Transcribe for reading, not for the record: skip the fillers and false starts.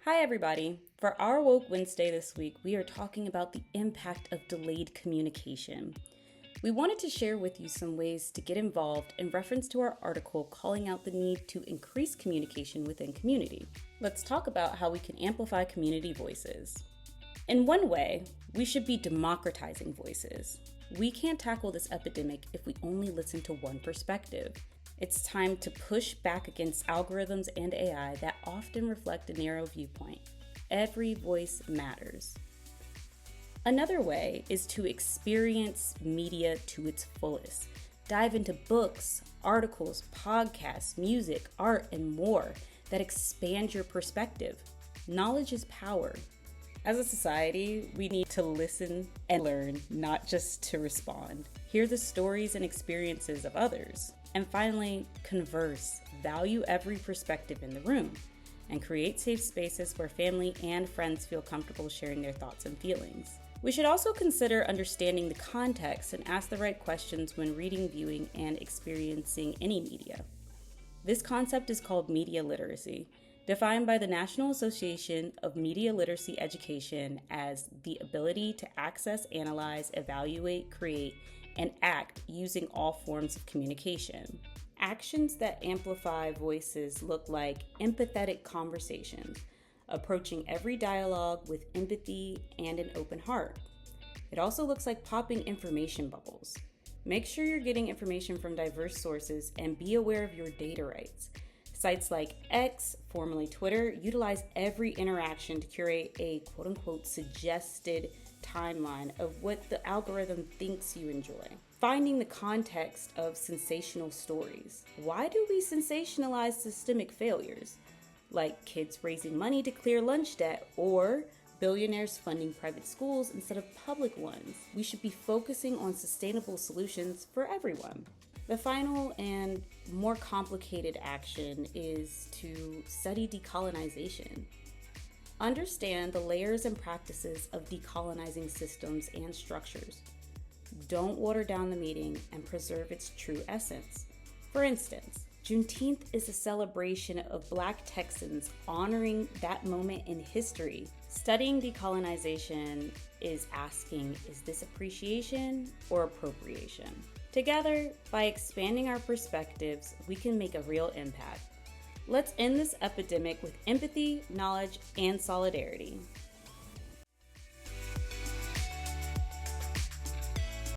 Hi, everybody. For our Woke Wednesday this week, we are talking about the impact of delayed communication. We wanted to share with you some ways to get involved in reference to our article calling out the need to increase communication within community. Let's talk about how we can amplify community voices. In one way, we should be democratizing voices. We can't tackle this epidemic if we only listen to one perspective. It's time to push back against algorithms and AI that often reflect a narrow viewpoint. Every voice matters. Another way is to experience media to its fullest. Dive into books, articles, podcasts, music, art, and more that expand your perspective. Knowledge is power. As a society, we need to listen and learn, not just to respond. Hear the stories and experiences of others. And finally, converse. Value every perspective in the room and create safe spaces where family and friends feel comfortable sharing their thoughts and feelings. We should also consider understanding the context and ask the right questions when reading, viewing, and experiencing any media. This concept is called media literacy, defined by the National Association of Media Literacy Education as the ability to access, analyze, evaluate, create, and act using all forms of communication. Actions that amplify voices look like empathetic conversations, approaching every dialogue with empathy and an open heart. It also looks like popping information bubbles. Make sure you're getting information from diverse sources and be aware of your data rights. Sites like X, formerly Twitter, utilize every interaction to curate a quote-unquote suggested timeline of what the algorithm thinks you enjoy. Finding the context of sensational stories. Why do we sensationalize systemic failures? Like kids raising money to clear lunch debt or billionaires funding private schools instead of public ones. We should be focusing on sustainable solutions for everyone. The final and more complicated action is to study decolonization. Understand the layers and practices of decolonizing systems and structures. Don't water down the meeting and preserve its true essence. For instance, Juneteenth is a celebration of Black Texans honoring that moment in history. Studying decolonization is asking, is this appreciation or appropriation? Together, by expanding our perspectives, we can make a real impact. Let's end this epidemic with empathy, knowledge, and solidarity.